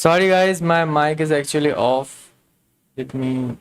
Sorry guys, my mic is actually off. Let me.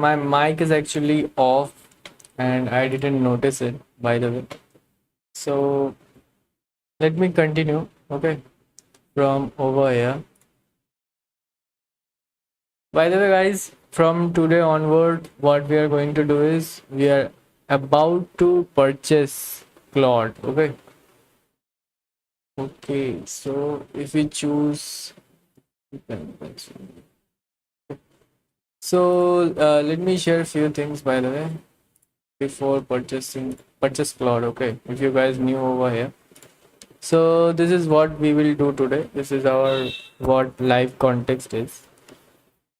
My mic is actually off and I didn't notice it, by the way. So let me continue, okay, from over here. By the way, guys, from today onward, what we are going to do is we are about to purchase Claude, okay. Okay, so if we choose, so let me share a few things, by the way, before purchase Claude, okay. If you guys new over here. So this is what we will do today. This is our what live context is.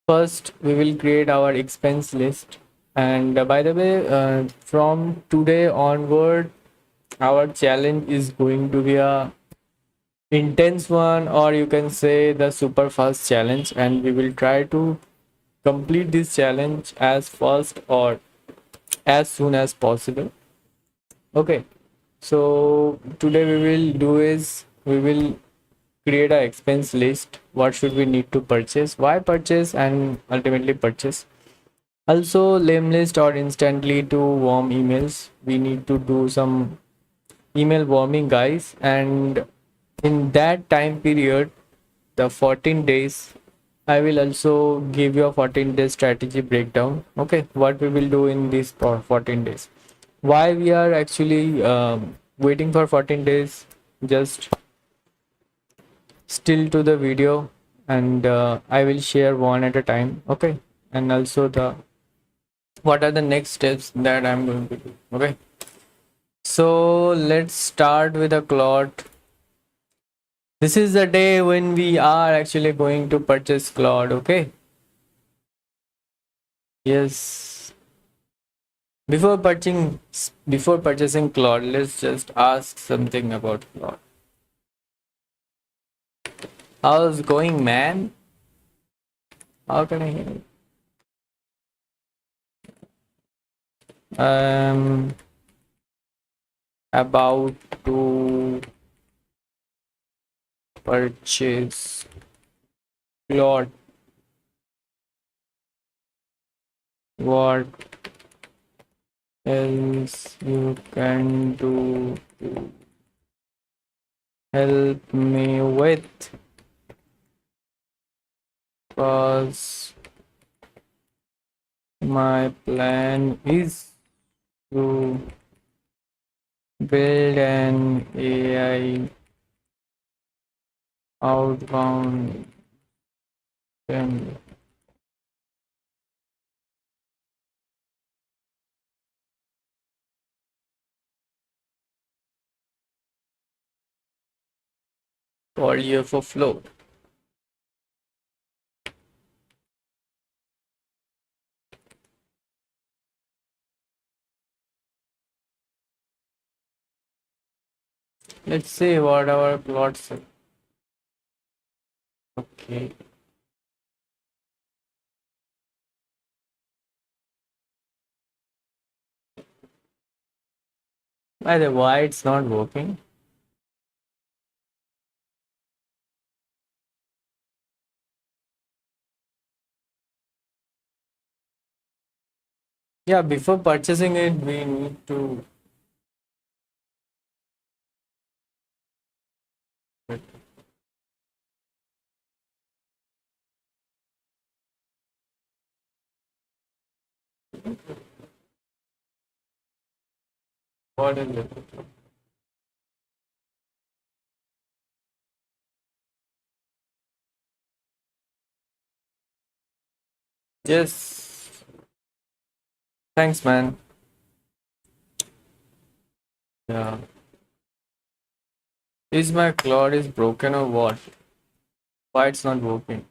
First, we will create our expense list. And by the way, from today onward, our challenge is going to be a intense one, or you can say the super fast challenge. And we will try to complete this challenge as fast or as soon as possible. Okay. So today we will do is we will create a expense list. What should we need to purchase, why purchase, and ultimately purchase. Also lame list or instantly to warm emails. We need to do some email warming, guys, and in that time period, the 14 days, I will also give you a 14-day strategy breakdown. Okay, what we will do in these 14 days, why we are actually waiting for 14 days. Just still to the video, and I will share one at a time, okay, and also the what are the next steps that I'm going to do, okay. So let's start with a Claude. This is the day when we are actually going to purchase Claude, okay. Yes, before purchasing Claude, let's just ask something about Claude. How's going, man? How can I hear you? About to purchase Claude. What else you can do to help me with? Cause my plan is to build an AI outbound channel. Called UFO Flow. Let's see what our plots say. Okay. By the way, why it's not working? Yeah, before purchasing it, we need to. What is it? Yes. Thanks, man. Yeah. Is my cloud is broken or what? Why it's not working?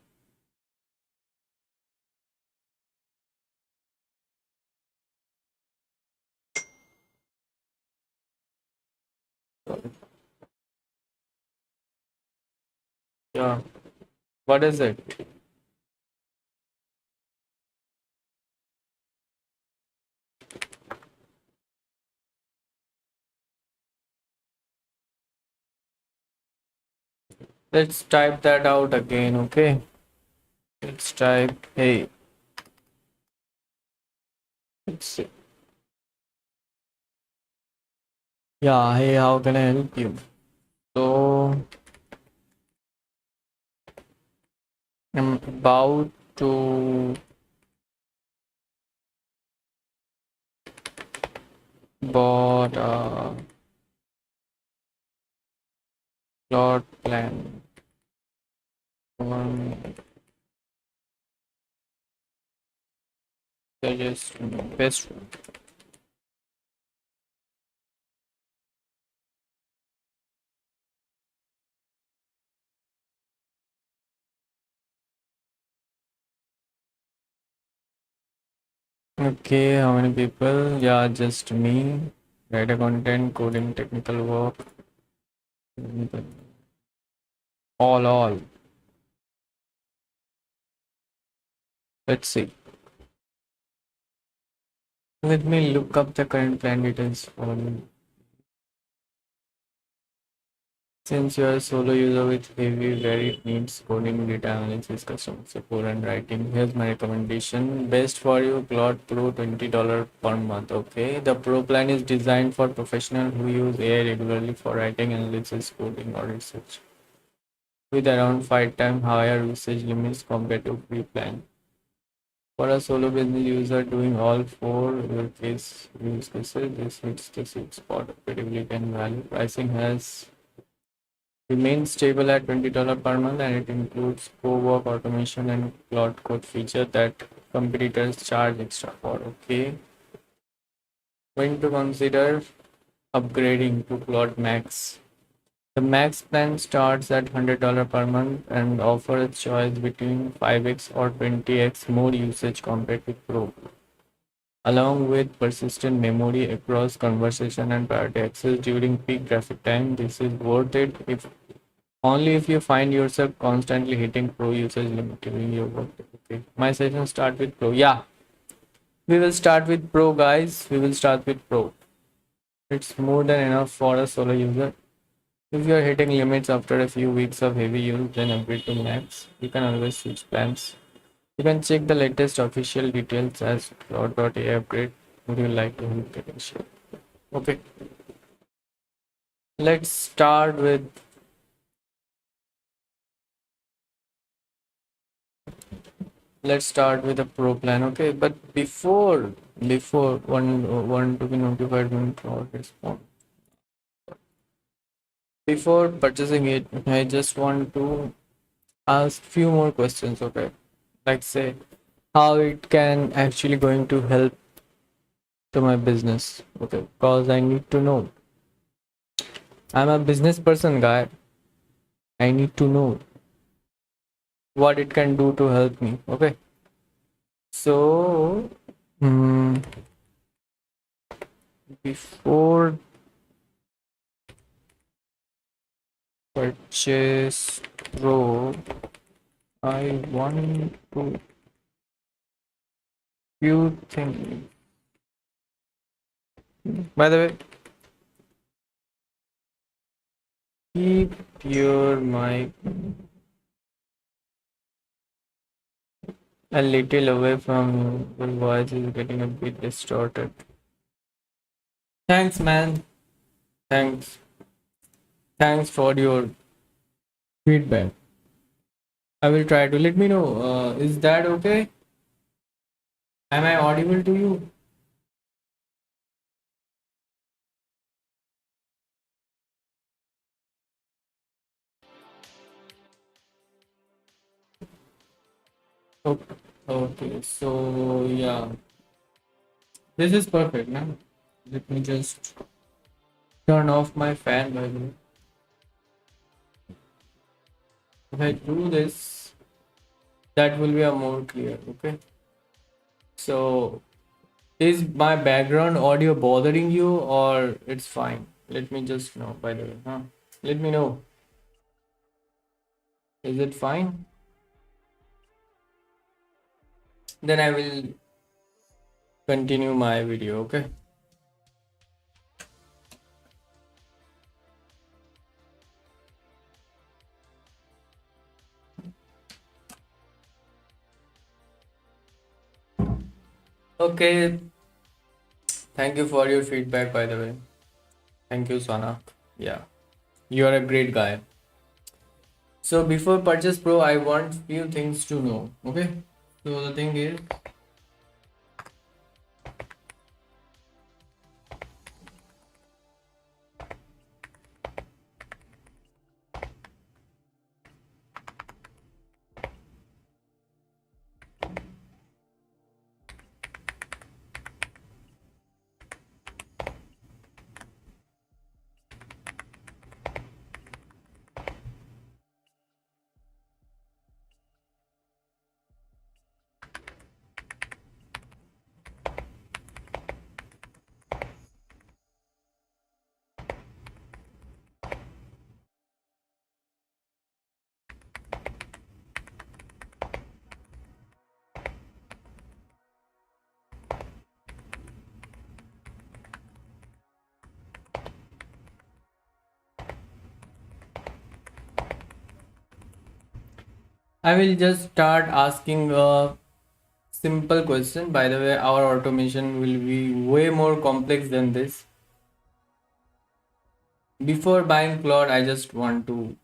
Yeah. What is it? Let's type that out again, okay? Let's type, hey, let's see. Yeah, hey, how can I help you? So, I'm about to bought a plot plan. One suggest best. Okay, how many people? Yeah, just me. Writer content, coding, technical work. All. Let's see. Let me look up the current plan details for you. Since you are a solo user with heavy varied needs, coding, data analysis, customer support, and writing, here's my recommendation. Best for you, Claude Pro, $20 per month. Okay, the Pro plan is designed for professionals who use AI regularly for writing, analysis, coding, or research, with around 5 times higher usage limits compared to free plan. For a solo business user doing all four use cases, this hits the sweet spot of credibility and value. Pricing has remains stable at $20 per month, and it includes co-work automation and cloud code feature that competitors charge extra for. Okay, when to consider upgrading to Cloud Max. The Max plan starts at $100 per month and offers choice between 5x or 20x more usage compared to Pro, along with persistent memory across conversation and priority access during peak traffic time. This is worth it if only if you find yourself constantly hitting Pro usage limit during your work. Okay. My session start with Pro. Yeah, we will start with Pro, guys. We will start with Pro. It's more than enough for a solo user. If you are hitting limits after a few weeks of heavy use, then upgrade to Max. You can always switch plans. You can check the latest official details as cloud.ai upgrade. Would you like to help getting shared? Okay. Let's start with a pro plan. Okay, but before one to be notified when cloud response, before purchasing it, I just want to ask few more questions. Okay, like say how it can actually going to help to my business. Okay, because I need to know. I'm a business person, guy. I need to know what it can do to help me. Okay, so before purchase pro, I want to few things. By the way, keep your mic a little away from you. Your voice is getting a bit distorted. Thanks, man. Thanks. Thanks for your feedback. I will try to let me know. Is that okay? Am I audible to you? Okay. Okay. So yeah, this is perfect now. Let me just turn off my fan by the way. If I do this, that will be a more clear. Okay. So is my background audio bothering you or it's fine? Let me just know by the way. Huh? Let me know. Is it fine? Then I will continue my video. Okay. Okay. Thank you for your feedback by the way. Thank you, Sana. Yeah. You are a great guy. So before purchase pro, I want few things to know. Okay. So the thing is, I will just start asking a simple question. By the way, our automation will be way more complex than this. Before buying Claude, I just want to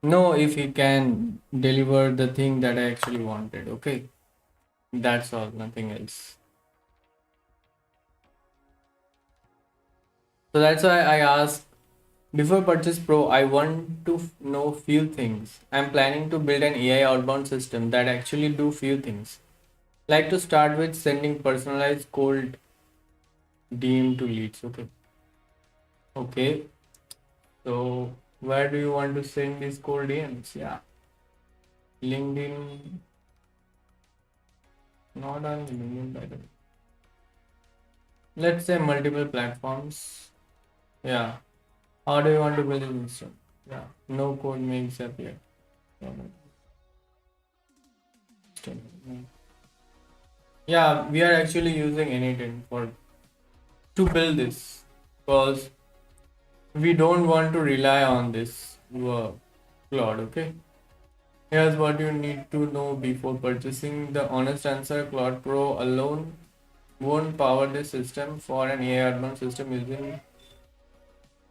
know if he can deliver the thing that I actually wanted. Okay. That's all, nothing else. So that's why I asked before purchase pro, I want to know few things. I'm planning to build an AI outbound system that actually do few things. Like to start with sending personalized cold DM to leads. Okay. Okay. So where do you want to send these cold DMs? Yeah. LinkedIn. Not on LinkedIn by the way. Let's say multiple platforms. Yeah. How do you want to build an system? Yeah. No code makes appear. Yeah, we are actually using Anytin for to build this because we don't want to rely on this Claude. Okay. Here's what you need to know before purchasing. The honest answer: Claude Pro alone won't power this system. For an AI advanced system using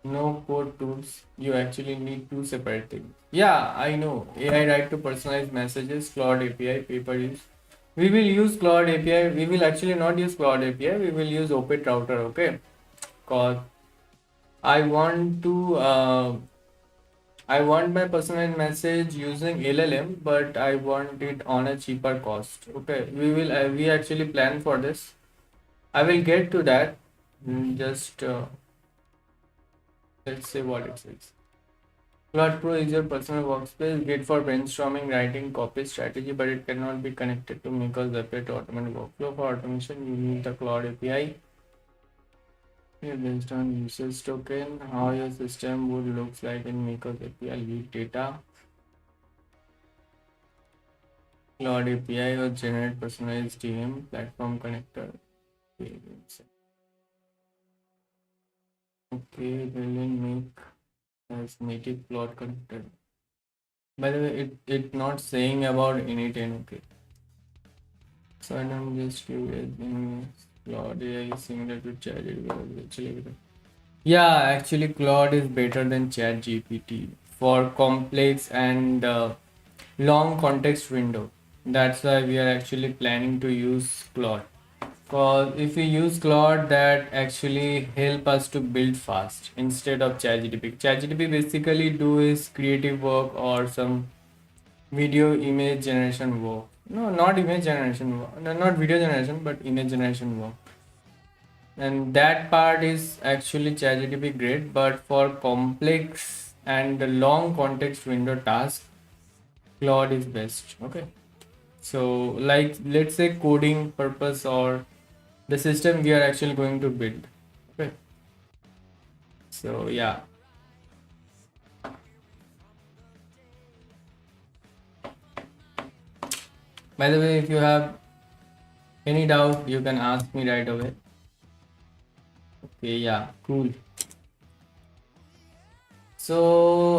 no code tools, you actually need two separate things. Yeah, I know. AI write to personalized messages, Claude API, paper use. We will use Claude API. We will actually not use Claude API. We will use Opet router. Okay. Cause I want to. I want my personalized message using LLM, but I want it on a cheaper cost. Okay. We will. We actually plan for this. I will get to that. Just let's say what it says. Claude Pro is your personal workspace, great for brainstorming, writing, copy strategy, but it cannot be connected to Maker's API to automate workflow. For automation, you need the Claude API. Here, based on usage token, how your system would looks like in Maker's API, lead data, Claude API or generate personalized DM, platform connector. Okay, then make as native Claude connector. By the way, it not saying about anything. Okay. So I'm just curious. Claude AI is similar to ChatGPT. Actually, yeah, actually, Claude is better than ChatGPT for complex and long context window. That's why we are actually planning to use Claude. For if we use Claude, that actually help us to build fast instead of ChatGPT. ChatGPT basically do is creative work or some video image generation work. No, not image generation work. No, not video generation, but image generation work. And that part is actually ChatGPT great, but for complex and the long context window task, Claude is best. Okay. So, like, let's say coding purpose or the system we are actually going to build. Okay. So, yeah. By the way, if you have any doubt, you can ask me right away. Okay, yeah, cool. So,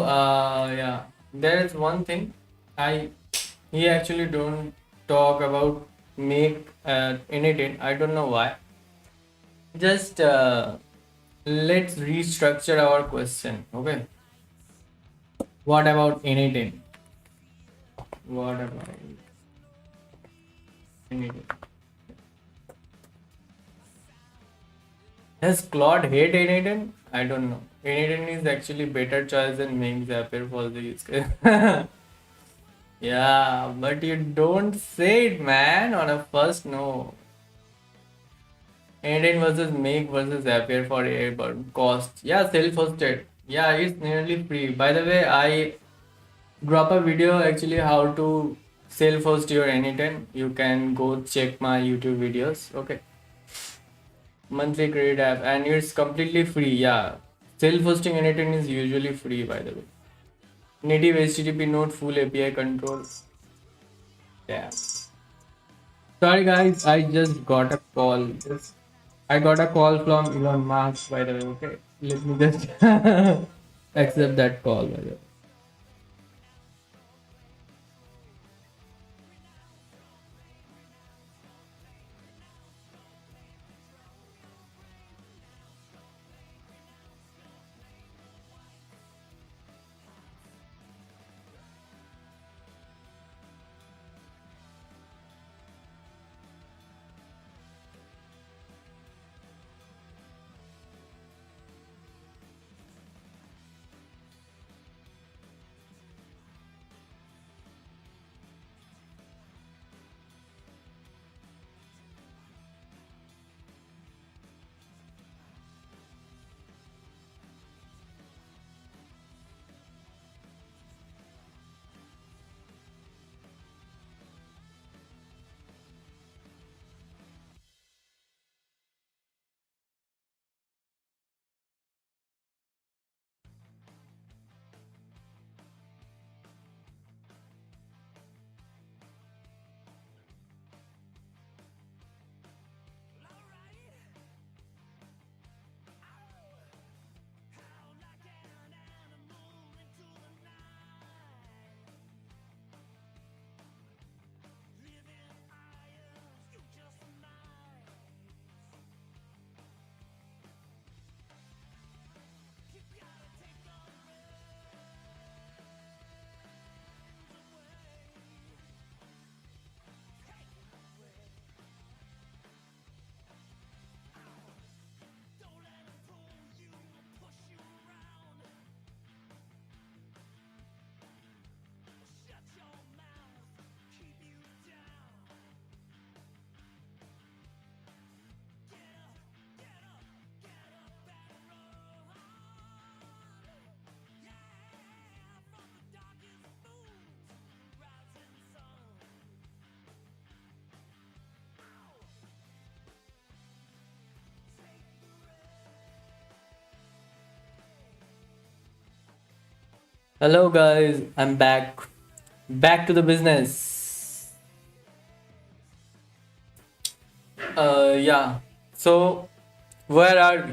yeah, there is one thing I he actually don't talk about make anything. I don't know why. Just let's restructure our question. Okay, what about anything? What about anything? Does Claude hate anything? I don't know. Anything is actually better choice than Ming Zapier for the use case. Yeah, but you don't say it, man, on a first no. Indian versus Make versus Zapier for AI but cost. Yeah, self-hosted. Yeah, it's nearly free. By the way, I drop a video actually how to self-host your anytime. You can go check my YouTube videos. Okay. Monthly credit app and it's completely free. Yeah. Self-hosting anything is usually free by the way. Native HTTP node full API control. Yeah. Sorry guys, I just got a call. I got a call from Elon Musk by the way, okay? Let me just accept that call by the way. Hello guys, I'm back. Back to the business. Yeah. So where are we?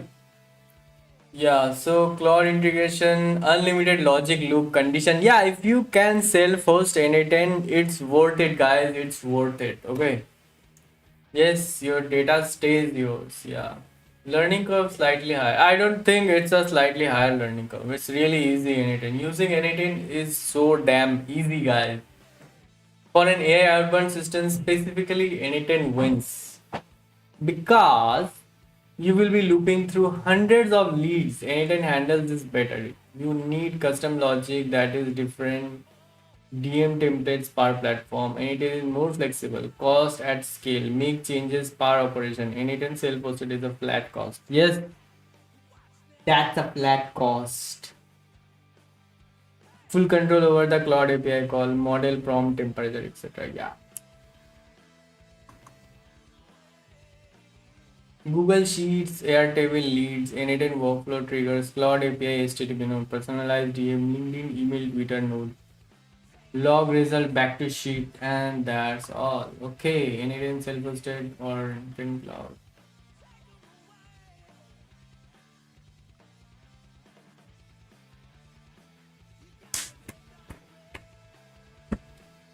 Yeah, so Claude integration, unlimited logic loop condition. Yeah, if you can self-host anytime, it's worth it, guys. It's worth it. Okay. Yes, your data stays yours. Yeah. Learning curve slightly higher. I don't think it's a slightly higher learning curve. It's really easy anything. Using anything is so damn easy, guys. For an AI outbound system specifically, N10 wins because you will be looping through hundreds of leads. N10 handles this better. You need custom logic that is different DM templates per platform, and it is more flexible. Cost at scale, make changes per operation. N10 self-hosted is a flat cost. Yes, that's a flat cost. Full control over the cloud API call, model, prompt, temperature, etc. Yeah. Google Sheets, Airtable leads, N10 workflow triggers, cloud API, HTTP node, personalized DM, LinkedIn, email, Twitter node. Log result back to sheet, and that's all. Okay, N10 self-hosted or in cloud.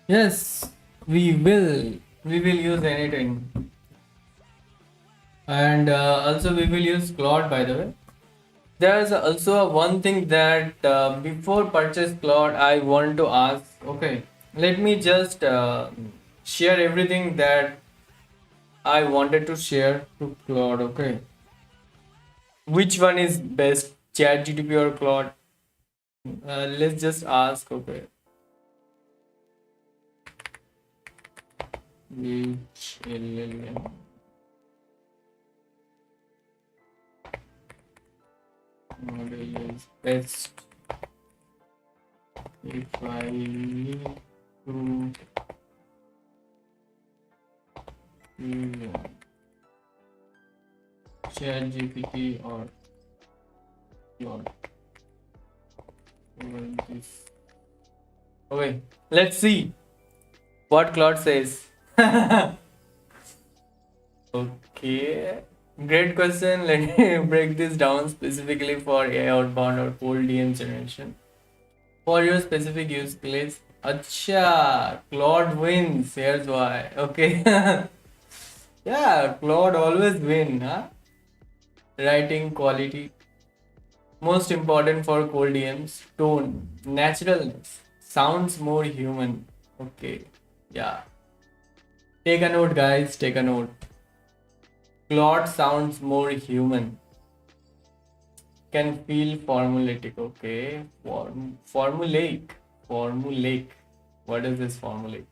Yes, we will use N10, and also we will use Claude, by the way. There's also one thing that before purchase Claude, I want to ask. Okay, let me just share everything that I wanted to share to Claude. Okay, which one is best, ChatGPT or Claude? Let's just ask. Okay, which LLM model is best if I need to use ChatGPT or Claude? This. Okay, let's see what Claude says. Okay, great question. Let me break this down specifically for AI outbound or cold DM generation. For your specific use case, Acha, Claude wins. Here's why. Okay. Yeah, Claude always win, huh? Writing quality. Most important for cold DMs, tone, naturalness. Sounds more human. Okay. Yeah. Take a note, guys. Take a note. Claude sounds more human. Can feel formulaic. Okay. Formulaic. Formulaic. What is this formulaic?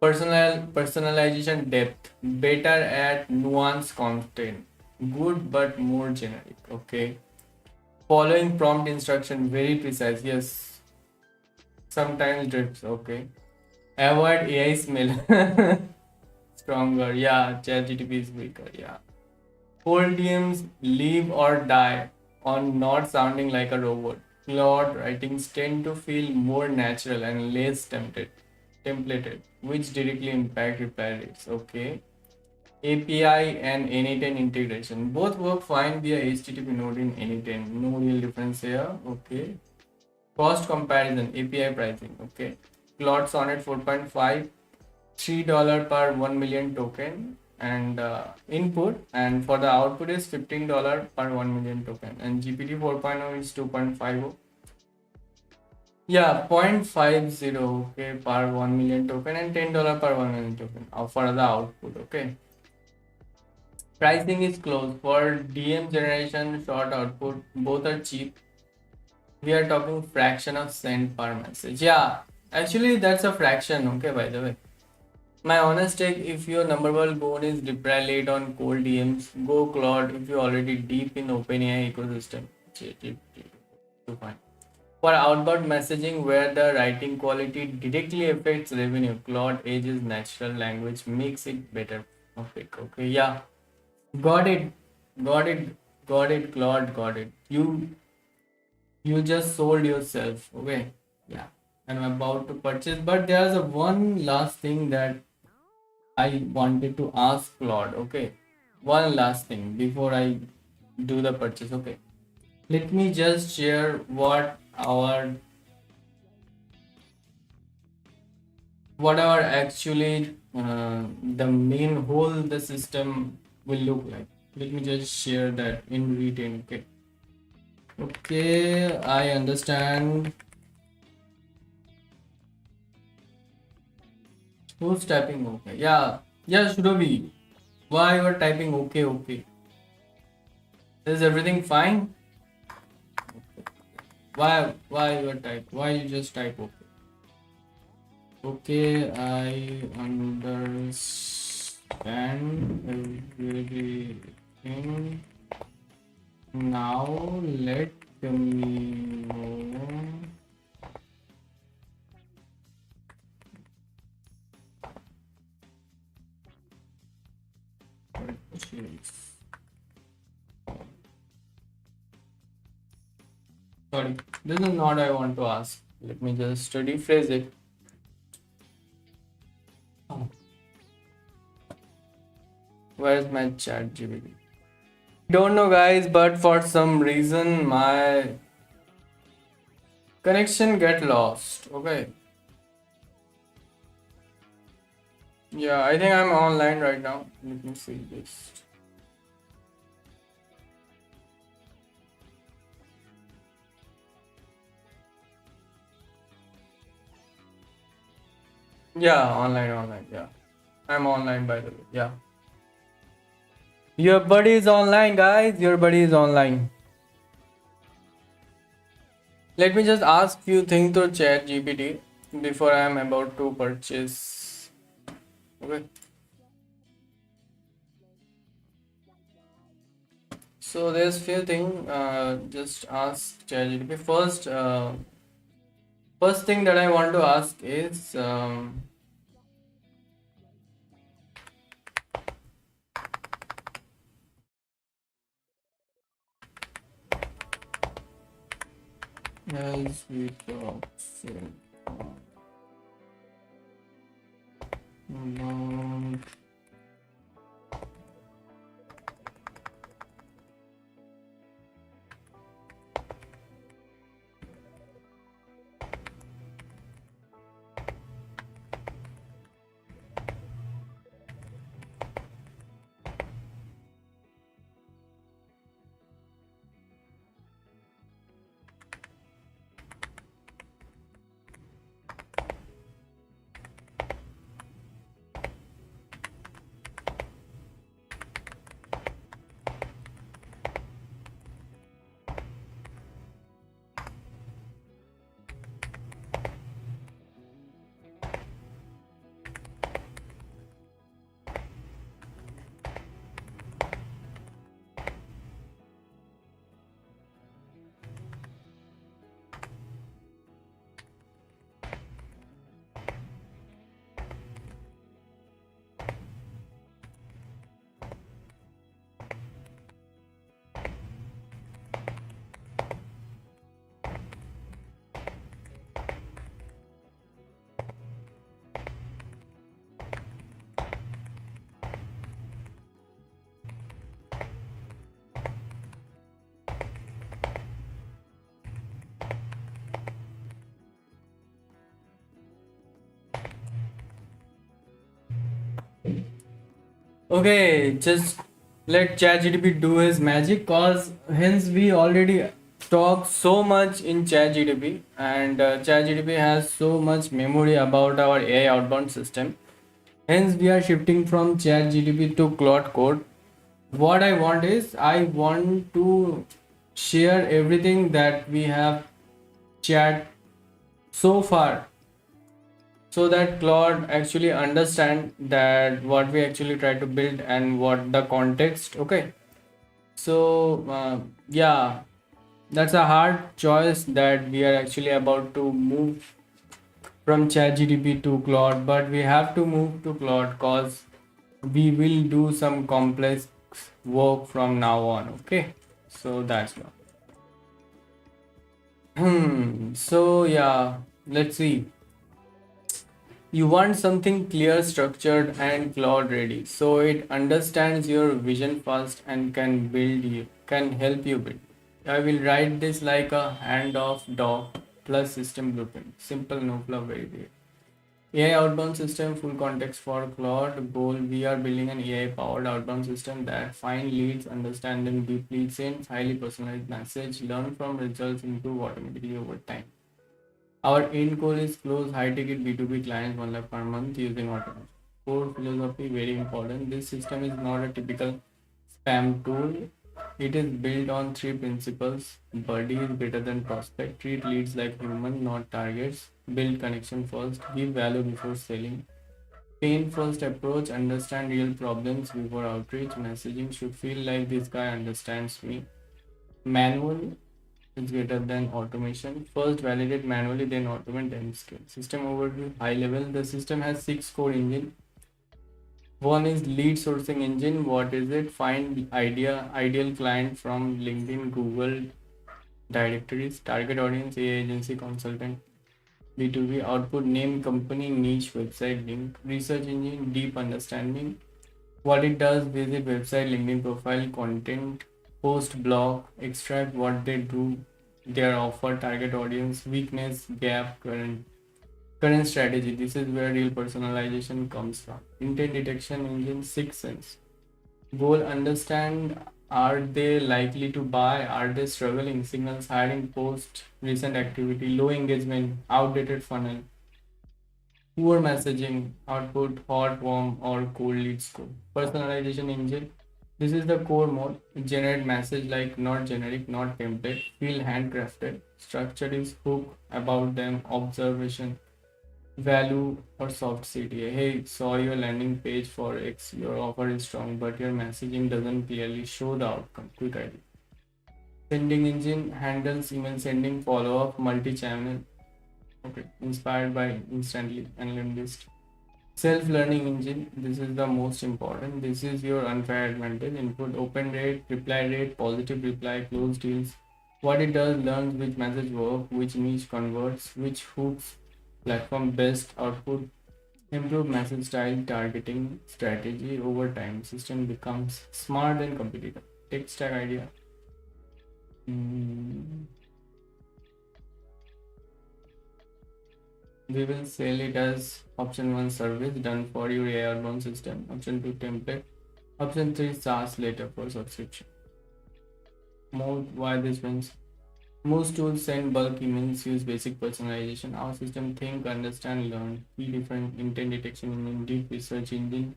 Personalization depth. Better at nuance content. Good but more generic. Okay. Following prompt instruction. Very precise. Yes. Sometimes drifts. Okay. Avoid AI smell. Stronger. Yeah. ChatGPT is weaker. Yeah. Cold DMs live or die on not sounding like a robot. Claude writings tend to feel more natural and less templated, which directly impact reply rates. Okay. API and N10 integration. Both work fine via HTTP node in N10. No real difference here. Okay. Cost comparison, API pricing. Okay. Claude Sonnet 4.5, $3 per 1 million token and input, and for the output is $15 per 1 million token, and GPT 4.0 is 2.50. Yeah, 0.50, okay, per 1 million token, and $10 per 1 million token for the output. Okay, pricing is close for DM generation, short output, both are cheap. We are talking fraction of cent per message. Yeah, actually that's a fraction. Okay, by the way, my honest take, if your number one goal is reply late on cold DMs, go Claude. If you're already deep in OpenAI ecosystem, to find. For outbound messaging where the writing quality directly affects revenue, Claude Edge's natural language makes it better. Okay, yeah. Got it. Got it. Got it, Claude, got it. You just sold yourself. Okay. Yeah. And I'm about to purchase. But there's a one last thing that I wanted to ask Claude. Okay, one last thing before I do the purchase. Okay, let me just share what our actually the main whole the system will look like. Let me just share that in written. Okay. Okay, I understand. Who's typing okay? Yeah, yeah, Shruvi. Why you are typing okay, okay? Is everything fine? Why you are type? Why you just type okay? Okay, I understand everything. Now let me know. Purchase. Sorry, this is not I want to ask. Let me just rephrase it. Where's my chat GPT? Don't know, guys, but for some reason my connection get lost. Okay. Yeah, I think I'm online right now. Let me see this. Yeah, online. Yeah, I'm online by the way. Yeah. Your buddy is online, guys. Your buddy is online. Let me just ask few things to chat GPT before I am about to purchase. Okay. So there's few things. Just ask ChatGPT first. First thing that I want to ask is as we talk so about okay, just let ChatGPT do his magic cause hence we already talk so much in ChatGPT and ChatGPT has so much memory about our AI outbound system. Hence we are shifting from ChatGPT to Claude Code. What I want is I want to share everything that we have chat so far so that Claude actually understand that what we actually try to build and what the context. Okay, so yeah, that's a hard choice that we are actually about to move from ChatGPT to Claude, but we have to move to Claude cause we will do some complex work from now on. Okay, so that's what. So yeah, let's see. You want something clear, structured, and cloud ready, so it understands your vision fast and can help you build. I will write this like a handoff doc plus system blueprint. Simple, no fluff, very great. AI outbound system, full context for Claude. Goal: we are building an AI powered outbound system that find leads, understand them deeply, sends highly personalized message, learn from results, improve automatically over time. Our end goal is close high-ticket B2B clients 1 lakh per month using automation. Core philosophy very important. This system is not a typical spam tool. It is built on three principles. Buddy is better than prospect. Treat leads like human, not targets. Build connection first. Give value before selling. Pain first approach. Understand real problems before outreach. Messaging should feel like this guy understands me. Manual is greater than automation. First validate manually, then automate, then scale. System overview, high level. The system has 6 core engine. One is lead sourcing engine. What is it? Find ideal client from LinkedIn, Google directories, target audience, AI agency, consultant. B2B output, name, company, niche, website link. Research engine, deep understanding. What it does, visit website, LinkedIn profile, content, post blog, extract what they do, their offer, target audience, weakness, gap, current strategy. This is where real personalization comes from. Intent detection engine, sixth sense. Goal, understand, are they likely to buy, are they struggling, signals, hiring, post, recent activity, low engagement, outdated funnel, poor messaging, output, hot, warm, or cold lead score. Personalization engine. This is the core mode. Generate message like not generic, not template, feel handcrafted. Structure is hook, about them, observation, value, or soft CTA. Hey, saw your landing page for X. Your offer is strong, but your messaging doesn't clearly show the outcome. Quick idea. Sending engine handles email sending, follow up, multi channel. Okay, inspired by instantly analyst. Self-learning engine, this is the most important. This is your unfair advantage. Input open rate, reply rate, positive reply, close deals. What it does, learns which message work, which niche converts, which hooks platform best. Output, improve message style, targeting strategy over time. System becomes smart and competitive. Tech stack idea. Hmm. We will sell it as option 1 service done for your AI outbound system. Option 2 template. Option 3 SaaS later for subscription. Mode, why this means most tools send bulk emails, use basic personalization. Our system think, understand, learn. Key different intent detection engine, deep research engine,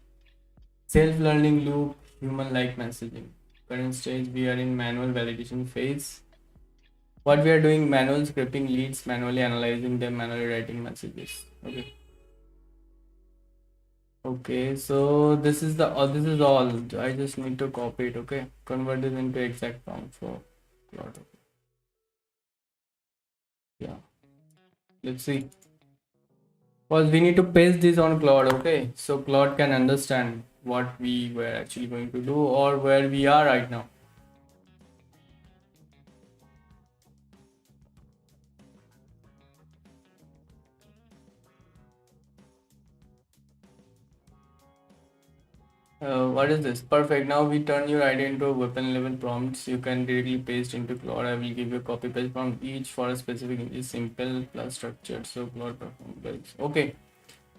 self-learning loop, human-like messaging. Current stage, we are in manual validation phase. What we are doing, manual scripting leads, manually analyzing them, manually writing messages. Okay. Okay, so this is all. I just need to copy it. Okay, convert this into exact prompt for Claude. Yeah, let's see. Because we need to paste this on Claude. Okay, so Claude can understand what we were actually going to do or where we are right now. What is this? Perfect. Now we turn your idea into a weapon level prompts. You can directly paste into Claude. I will give you a copy paste prompt each for a specific is simple plus structured. So Claude performs. Okay.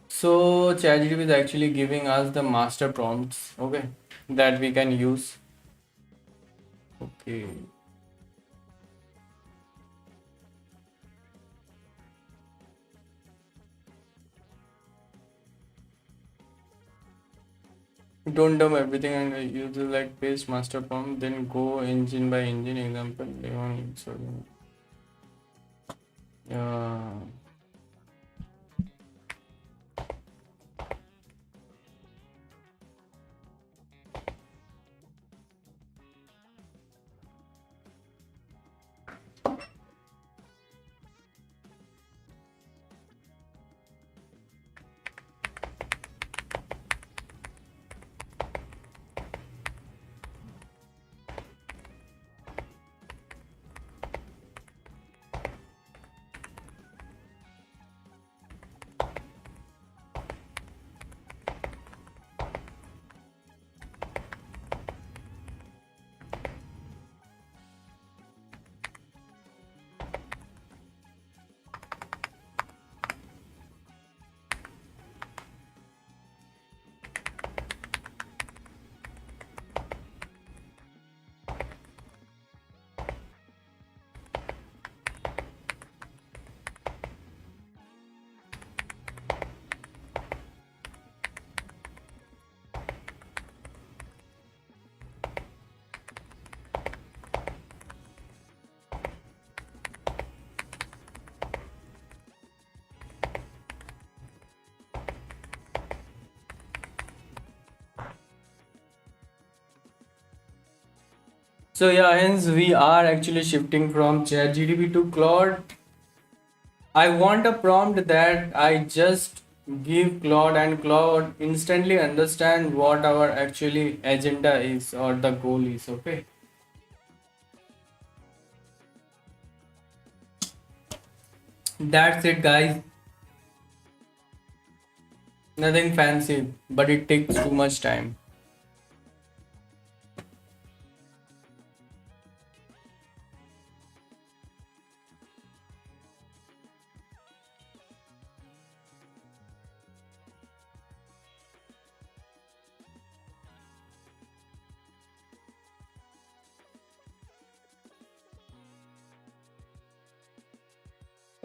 So ChatGPT is actually giving us the master prompts, okay, that we can use. Okay. Don't dump everything and use it like paste master prompt, then go engine by engine example. Sorry. Yeah. So yeah, hence we are actually shifting from ChatGPT to Claude. I want a prompt that I just give Claude and Claude instantly understand what our actually agenda is or the goal is. Okay, that's it, guys. Nothing fancy, but it takes too much time.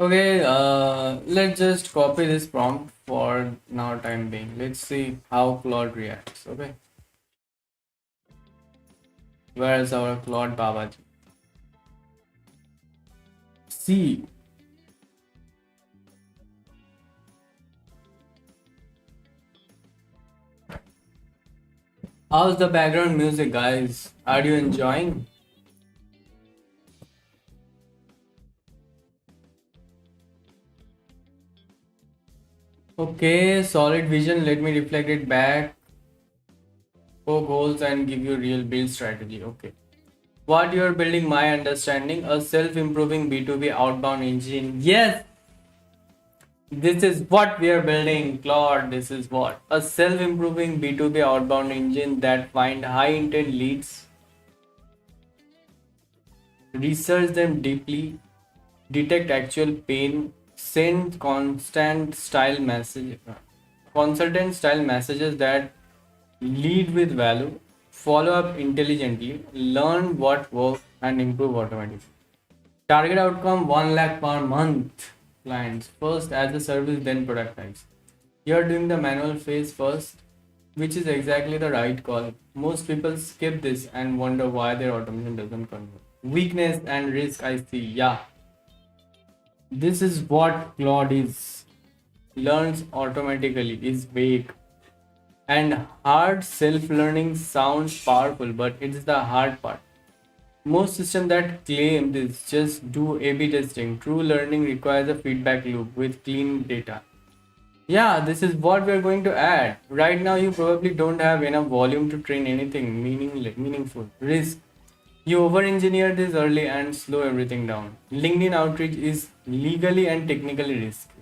Okay, let's just copy this prompt for now time being. Let's see how Claude reacts. Okay, where is our Claude Babaji? See, how's the background music, guys? Are you enjoying? Okay, solid vision. Let me reflect it back. Four goals and give you real build strategy. Okay. What you're building, my understanding, a self-improving B2B outbound engine. Yes, this is what we are building, Claude. This is what a self-improving B2B outbound engine that find high intent leads, research them deeply, detect actual pain, send consultant style messages that lead with value, follow up intelligently, learn what works, and improve automatically. Target outcome 1 lakh per month. Clients first as a service, then productize. You're doing the manual phase first, which is exactly the right call. Most people skip this and wonder why their automation doesn't convert. Weakness and risk I see. Yeah, this is what Claude is. Learns automatically, is vague. And hard self learning sounds powerful, but it's the hard part. Most systems that claim this just do A/B testing. True learning requires a feedback loop with clean data. Yeah, this is what we're going to add. Right now, you probably don't have enough volume to train anything meaningful. Risk. You over-engineer this early and slow everything down. LinkedIn outreach is legally and technically risky.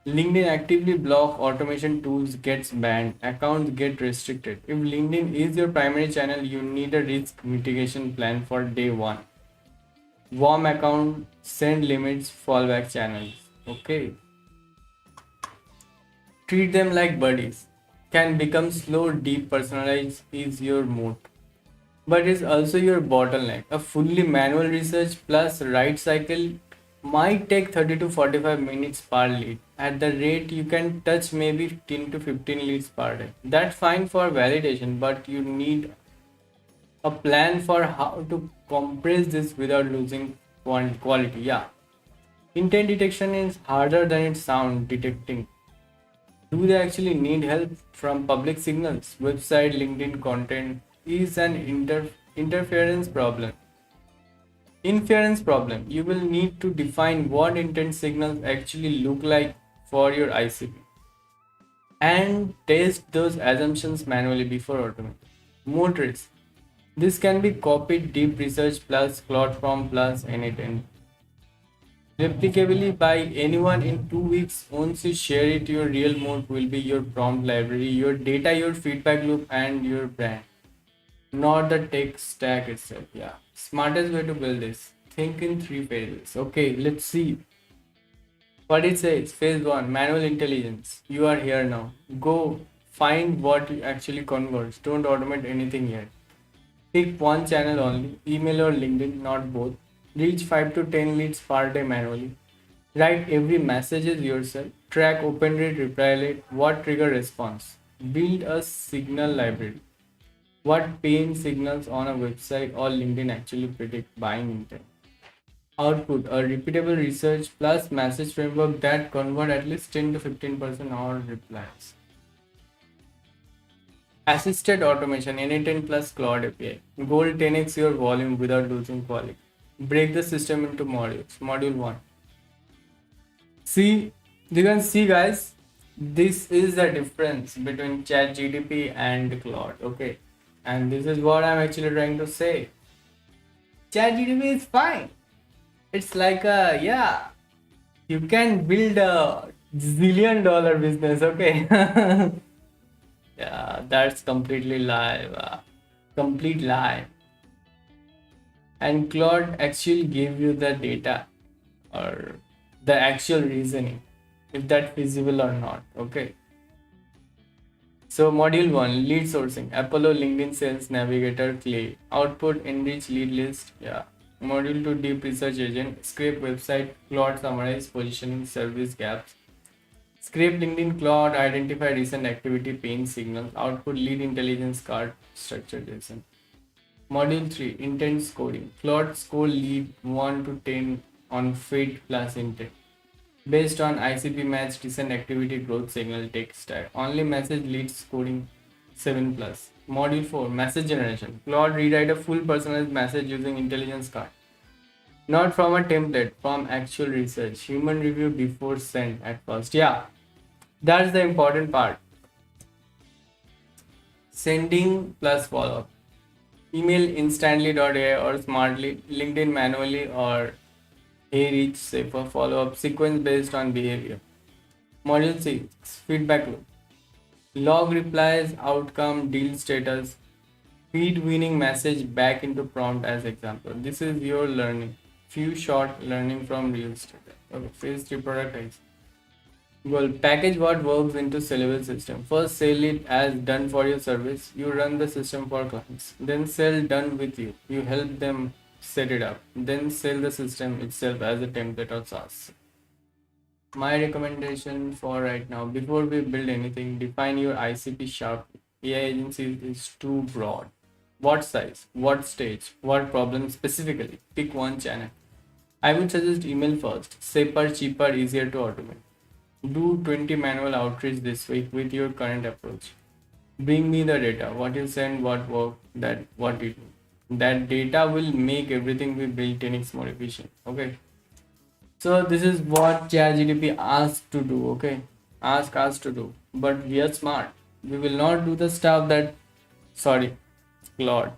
LinkedIn actively block automation tools gets banned, accounts get restricted. If LinkedIn is your primary channel, you need a risk mitigation plan for day one. Warm account, send limits, fallback channels. Okay. Treat them like buddies. Can become slow, deep, personalized is your moat. But it's also your bottleneck. A fully manual research plus write cycle might take 30 to 45 minutes per lead. At the rate you can touch maybe 10 to 15 leads per day. That's fine for validation, but you need a plan for how to compress this without losing quality. Yeah. Intent detection is harder than it sounds. Detecting, do they actually need help from public signals? Website, LinkedIn content is an interference problem. Inference problem. You will need to define what intent signals actually look like for your ICP and test those assumptions manually before automating. More risk. This can be copied deep research plus Claude Prompt plus N8N replicably by anyone in 2 weeks. Once you share it, your real mode will be your prompt library, your data, your feedback loop, and your brand, not the tech stack itself. Yeah, smartest way to build this. Think in three phases. Okay, let's see what it says. Phase one, manual intelligence. You are here now. Go find what you actually converts. Don't automate anything yet. Pick one channel only, email or LinkedIn, not both. Reach 5 to 10 leads per day manually. Write every messages yourself. Track open rate, reply rate, what trigger response. Build a signal library. What pain signals on a website or LinkedIn actually predict buying intent. Output, a repeatable research plus message framework that convert at least 10 to 15% all replies. Assisted automation, N10 plus Cloud API. Goal 10x your volume without losing quality. Break the system into modules. Module 1. See, you can see, guys, this is the difference between ChatGPT and Claude. Okay, and this is what I'm actually trying to say. ChatGPT is fine. It's like a, yeah, you can build a $1 zillion business. Okay. Yeah, that's completely lie. Complete lie. And Claude actually gave you the data or the actual reasoning, if that feasible or not. Okay. So module 1, lead sourcing, Apollo, LinkedIn Sales Navigator, Clay, output, enrich lead list. Yeah. Module 2, deep research agent, scrape website, Claude summarize positioning, service gaps. Scrape LinkedIn, Claude identify recent activity, pain signal, output, lead intelligence card, structure JSON. Module 3, intent scoring, Claude score lead 1 to 10 on fit plus intent. Based on ICP match, recent activity, growth signal, text tag. Only message leads scoring 7 plus. Module 4, message generation. Claude rewrite a full personalized message using intelligence card. Not from a template, from actual research. Human review before send at first. Yeah, that's the important part. Sending plus follow up. Email instantly.ai or smartly, LinkedIn manually, or hey reach safer follow up sequence based on behavior. Module 6, feedback loop. Log replies, outcome, deal status. Feed winning message back into prompt as example. This is your learning. Few short learning from real status. Okay, phase 3, productize. Well, package what works into sellable system. First, sell it as done for your service. You run the system for clients. Then sell done with you. You help them set it up. Then sell the system itself as a template or SaaS. My recommendation for right now, before we build anything, define your ICP sharply. AI agency is too broad. What size? What stage? What problem specifically? Pick one channel. I would suggest email first. Safer, cheaper, easier to automate. Do 20 manual outreach this week with your current approach. Bring me the data. What you send, what worked, that what did. That data will make everything we build 10x more efficient. Okay. So this is what ChatGPT asked to do. Okay. Ask us to do. But we are smart. We will not do the stuff that, sorry, Claude.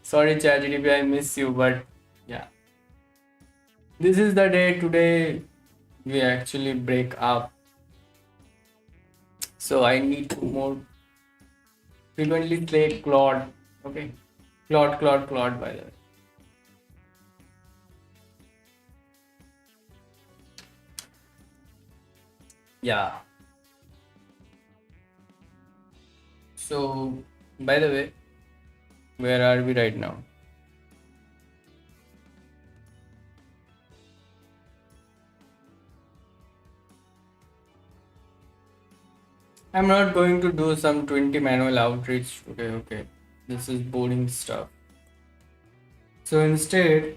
Sorry, ChatGPT, I miss you, but yeah. This is the day today we actually break up. So I need to more frequently say Claude. Okay. Claude, by the way. Yeah. So, by the way, where are we right now? I'm not going to do some 20 manual outreach today. Okay. This is boring stuff. So instead,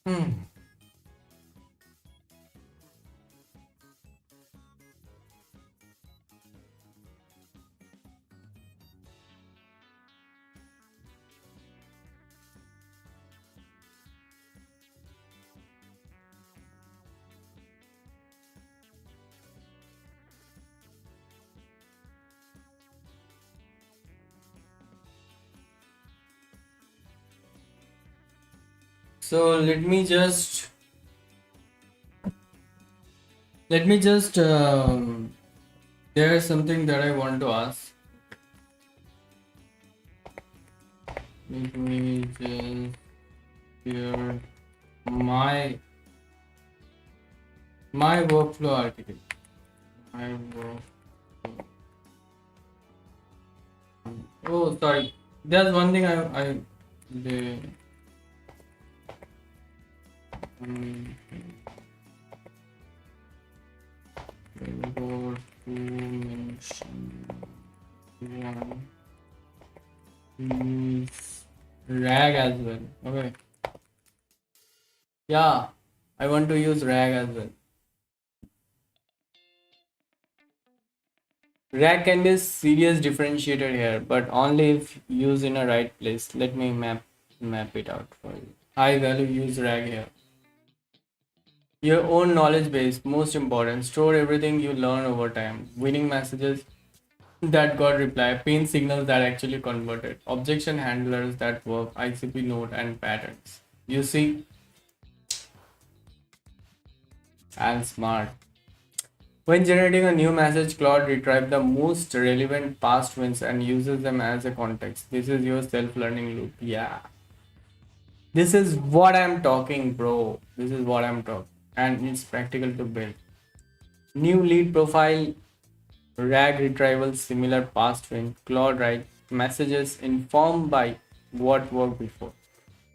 hmm. So let me just there's something that I want to ask. Let me just clear my My workflow architect. My work. Oh, sorry. There's one thing the um, forgot to mention one use rag as well. Okay. Yeah, I want to use rag as well. Rag can be a serious differentiator here, but only if used in a right place. Let me map it out for you. High value use rag here. Your own knowledge base, most important. Store everything you learn over time. Winning messages that got reply, pain signals that actually converted, objection handlers that work, ICP node and patterns. You see, and smart. When generating a new message, Claude retrieves the most relevant past wins and uses them as a context. This is your self-learning loop. Yeah. This is what I'm talking, bro. This is what I'm talking. And it's practical to build. New lead profile, rag retrieval, similar past win, Claude write messages informed by what worked before.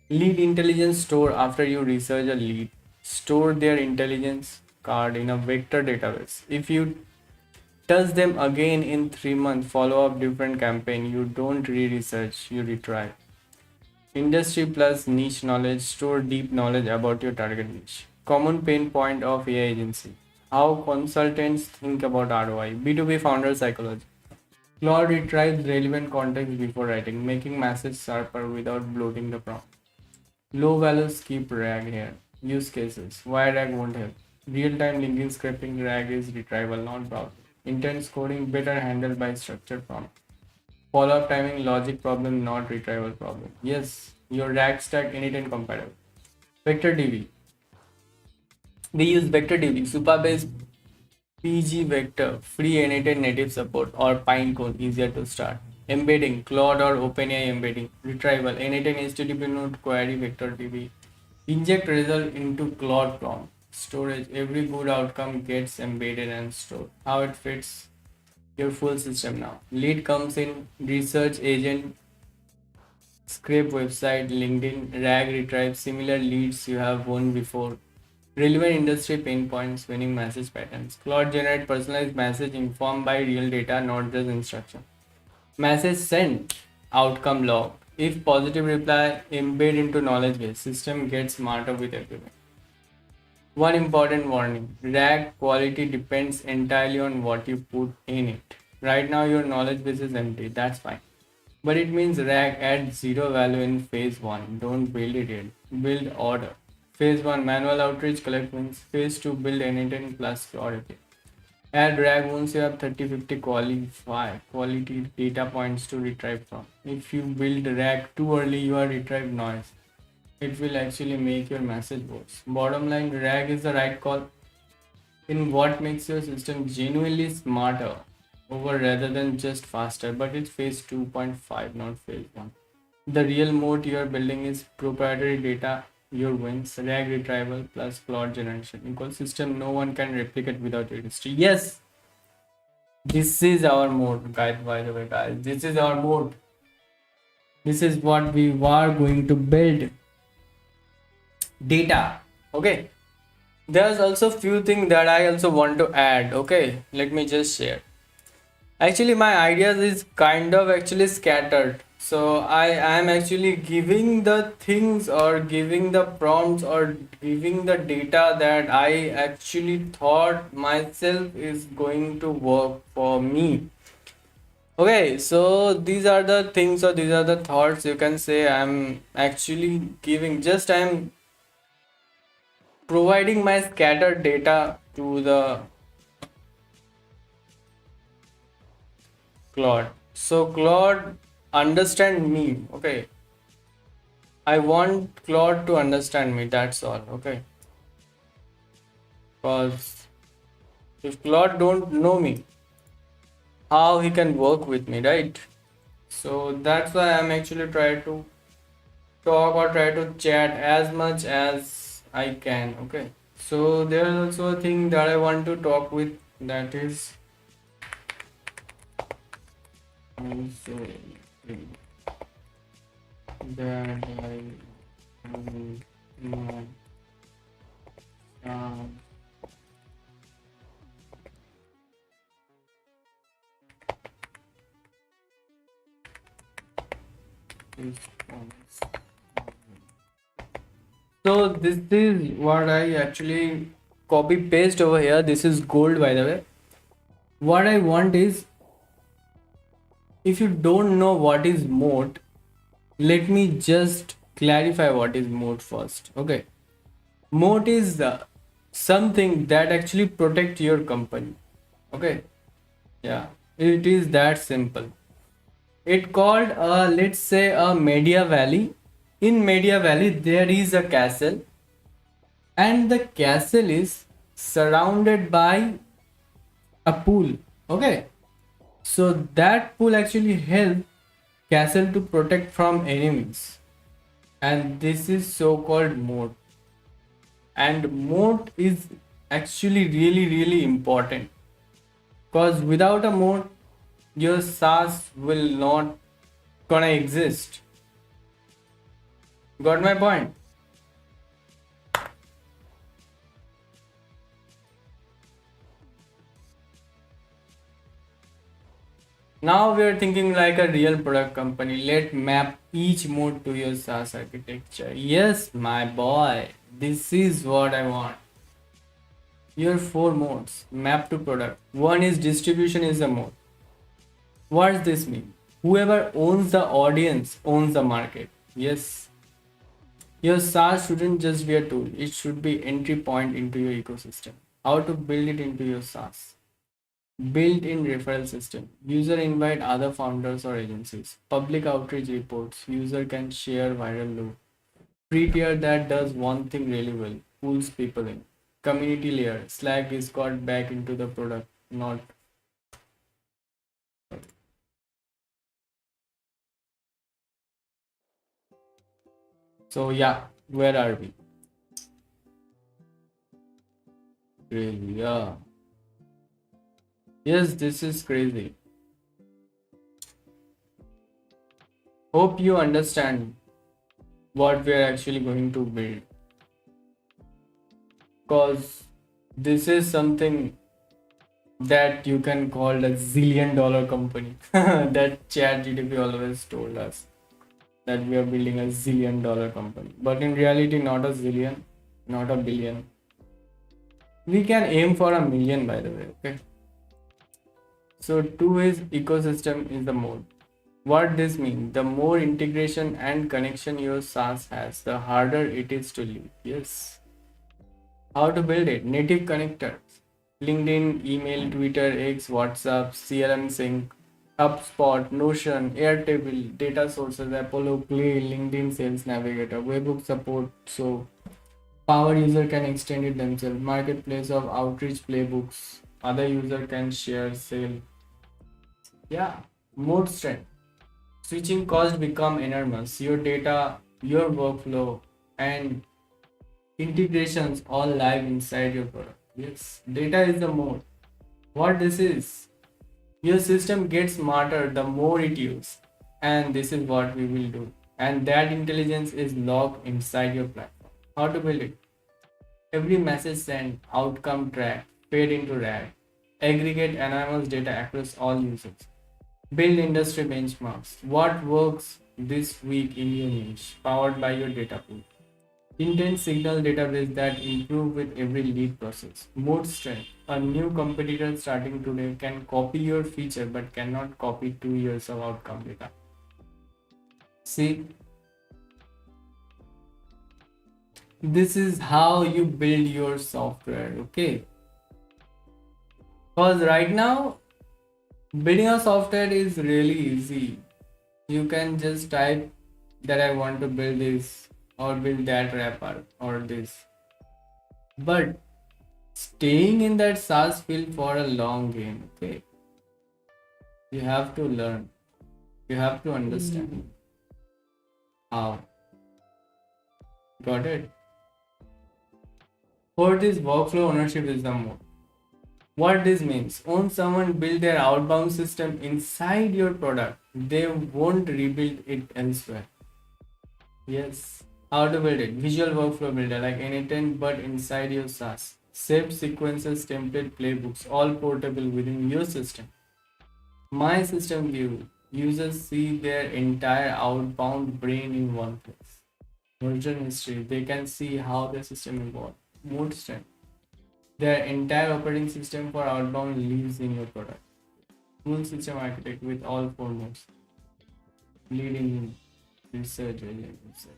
Lead intelligence store after you research a lead. Store their intelligence card in a vector database. If you touch them again in 3 months, follow up different campaign, you don't re-research, you retry. Industry plus niche knowledge, store deep knowledge about your target niche. Common pain point of AI agency. How consultants think about ROI. B2B founder psychology. Claude retrieves relevant context before writing, making message sharper without bloating the prompt. Low values keep RAG here. Use cases. Why RAG won't help? Real-time linking scraping RAG is retrieval, not browsing. Intent scoring better handled by structured prompt. Follow-up timing logic problem, not retrieval problem. Yes, your RAG stack anytime compatible. Vector DB. We use Vector DB, Supabase PG Vector, free annotated native support, or Pinecone, easier to start. Embedding, Claude or OpenAI embedding. Retrieval, annotated HTTP node query Vector DB. Inject result into Claude prompt. Storage, every good outcome gets embedded and stored. How it fits your full system now. Lead comes in, research agent, scrape website, LinkedIn, RAG retrieve similar leads you have won before. Relevant industry pain points, winning message patterns. Claude generate personalized message informed by real data, not just instruction. Message sent, outcome log. If positive reply, embed into knowledge base. System gets smarter with everything. One important warning, RAG quality depends entirely on what you put in it. Right now your knowledge base is empty, that's fine. But it means RAG adds zero value in phase 1. Don't build it yet. Build order. Phase 1 manual outreach collect wins. Phase 2 build anything plus quality. Add RAG once you have 30-50 quality data points to retrieve from. If you build RAG too early, you are retrieve noise. It will actually make your message worse. Bottom line, RAG is the right call in what makes your system genuinely smarter over rather than just faster, but it's phase 2.5, not phase 1. The real moat you are building is proprietary data, your wins, RAG retrieval plus plot generation equals system no one can replicate without your history. Yes, this is our moat, guys. By the way, guys, this is our moat. This is what we are going to build. Data. Okay. There's also few things that I also want to add. Okay, let me just share. Actually, my ideas is kind of actually scattered. So I am actually giving the things or giving the prompts or giving the data that I actually thought myself is going to work for me. Okay, so these are the things or these are the thoughts you can say I'm actually giving. Just I'm providing my scattered data to the Claude. So Claude understand me. Okay. I want Claude to understand me. That's all. Okay. Because if Claude don't know me, how he can work with me, right? So that's why I'm actually trying to talk or try to chat as much as I can. Okay. So there is also a thing that I want to talk with, that is also thing that I want to response. So this is what I actually copy paste over here. This is gold, by the way. What I want is, if you don't know what is moat, let me just clarify what is moat first. Okay, moat is something that actually protect your company. Okay, yeah, it is that simple. It called let's say a media valley. In media valley there is a castle, and the castle is surrounded by a pool. Okay, so that pool actually help castle to protect from enemies, and this is so called moat. And moat is actually really important, because without a moat your SaaS will not gonna exist. Got my point? Now we are thinking like a real product company. Let map each mode to your SaaS architecture. Yes, my boy, this is what I want. Your four modes map to product. One is distribution is a mode. What does this mean? Whoever owns the audience owns the market. Yes. Your SaaS shouldn't just be a tool, it should be entry point into your ecosystem. How to build it into your SaaS? Built-in referral system. User invite other founders or agencies. Public outreach reports. User can share viral loop. Free tier that does one thing really well. Pulls people in. Community layer. Slack is got back into the product, not. So yeah, where are we? Crazy, yeah. Yes, this is crazy. Hope you understand what we are actually going to build. Because this is something that you can call a $1 zillion company. That ChatGPT always told us that we are building a $1 zillion company. But in reality, not a zillion, not a billion. We can aim for a million, by the way. Okay. So two is ecosystem is the mode. What this means? The more integration and connection your SaaS has, the harder it is to leave. Yes. How to build it? Native connectors. LinkedIn, email, Twitter, X, WhatsApp, CRM sync, HubSpot, Notion, Airtable, data sources, Apollo, Play, LinkedIn Sales Navigator, Webhook support. So power user can extend it themselves. Marketplace of outreach playbooks. Other user can share, sell. Yeah. Mode strength. Switching cost become enormous. Your data, your workflow, and integrations all live inside your product. Yes, data is the mode. What this is? Your system gets smarter the more it uses, and this is what we will do. And that intelligence is logged inside your platform. How to build it? Every message sent, outcome track, fed into RAG, aggregate anonymous data across all users, build industry benchmarks. What works this week in your niche, powered by your data pool. Intent signal database that improve with every lead process. Mode strength. A new competitor starting today can copy your feature but cannot copy 2 years of outcome data. See, this is how you build your software, okay? Because right now, building a software is really easy. You can just type that I want to build this or build that wrapper or this. But staying in that SaaS field for a long game, okay? You have to learn. You have to understand how. Got it? Fourth is workflow ownership is the mode. What this means, once someone build their outbound system inside your product, they won't rebuild it elsewhere. Yes. How to build it? Visual workflow builder like Anytent but inside your SaaS. Saved sequences, template, playbooks, all portable within your system. My system view. Users see their entire outbound brain in one place. Version history. They can see how the system evolved. Mode strength. Their entire operating system for outbound lives in your product. Full system architect with all four modes. Leading in research, research.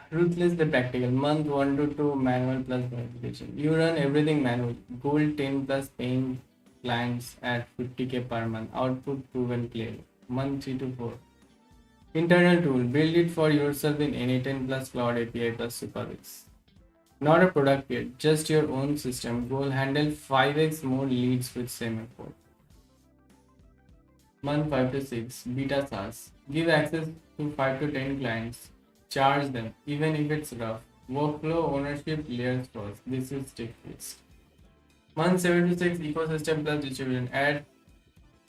Ruthless the practical. Month 1 to 2 manual plus verification. You run everything manual. Gold 10 plus paying clients at 50k per month. Output proven clearly. Month 3 to 4. Internal tool. Build it for yourself in any 10 plus cloud API plus Superbase. Not a product yet, just your own system. Goal handle 5x more leads with same effort. Month 5 to 6. Beta SaaS. Give access to 5 to 10 clients. Charge them, even if it's rough. Workflow ownership layers first. This is stick fixed. Month 7 to 6. Ecosystem plus distribution. Add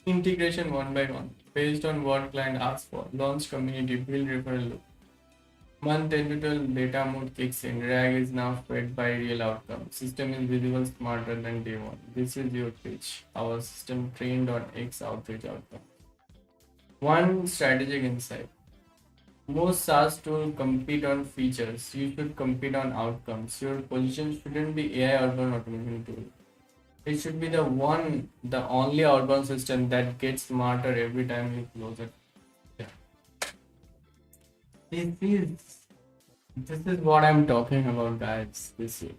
integration one by one. Based on what client asks for. Launch community. Build referral loop. Month 10 to 12 data mode kicks in. RAG is now fed by real outcome. System is visible smarter than day one. This is your pitch. Our system trained on X outreach outcome. One strategic insight. Most SaaS tools compete on features. You should compete on outcomes. Your position shouldn't be AI outbound automation tool. It should be the only outbound system that gets smarter every time you close it. Yeah. This is what I'm talking about, guys. This is.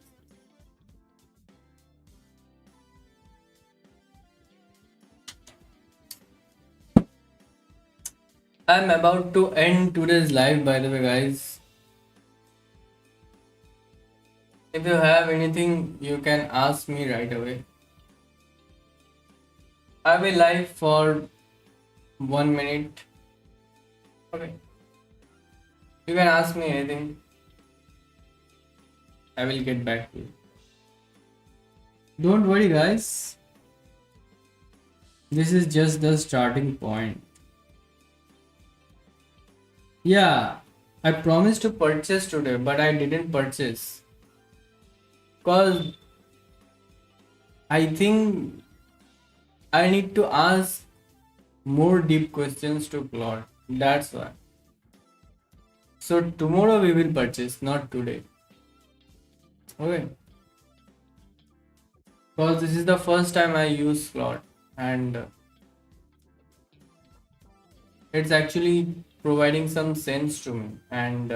I'm about to end today's live, by the way, guys. If you have anything, you can ask me right away. I will live for 1 minute. Okay. You can ask me anything. I will get back to you. Don't worry, guys. This is just the starting point. Yeah, I promised to purchase today, but I didn't purchase. Because I think I need to ask more deep questions to Claude. That's why. So tomorrow we will purchase, not today. Okay. Because this is the first time I use Claude and it's actually providing some sense to me. And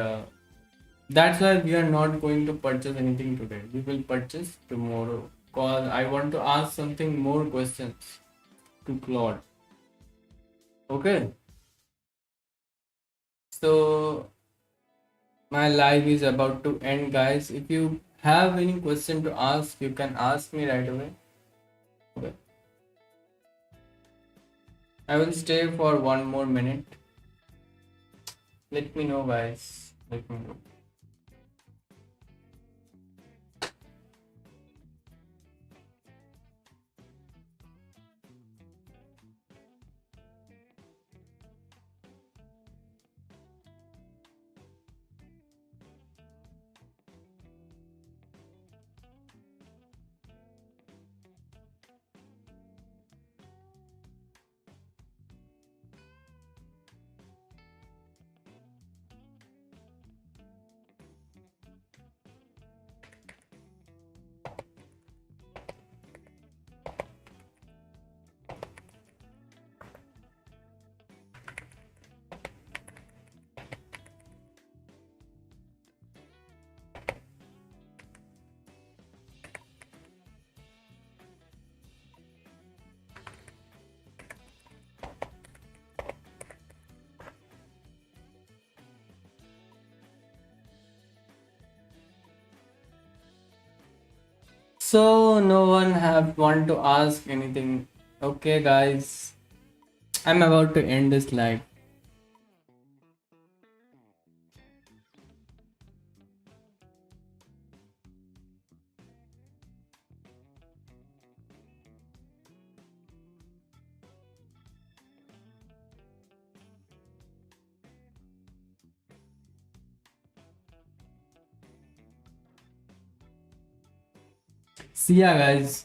that's why we are not going to purchase anything today. We will purchase tomorrow. Because I want to ask something more questions to Claude. Okay. So my live is about to end, guys. If you have any question to ask, you can ask me right away. Okay. I will stay for 1 more minute. Let me know, guys. Let me know. So no one have want to ask anything. Okay, guys, I'm about to end this live. See ya, guys.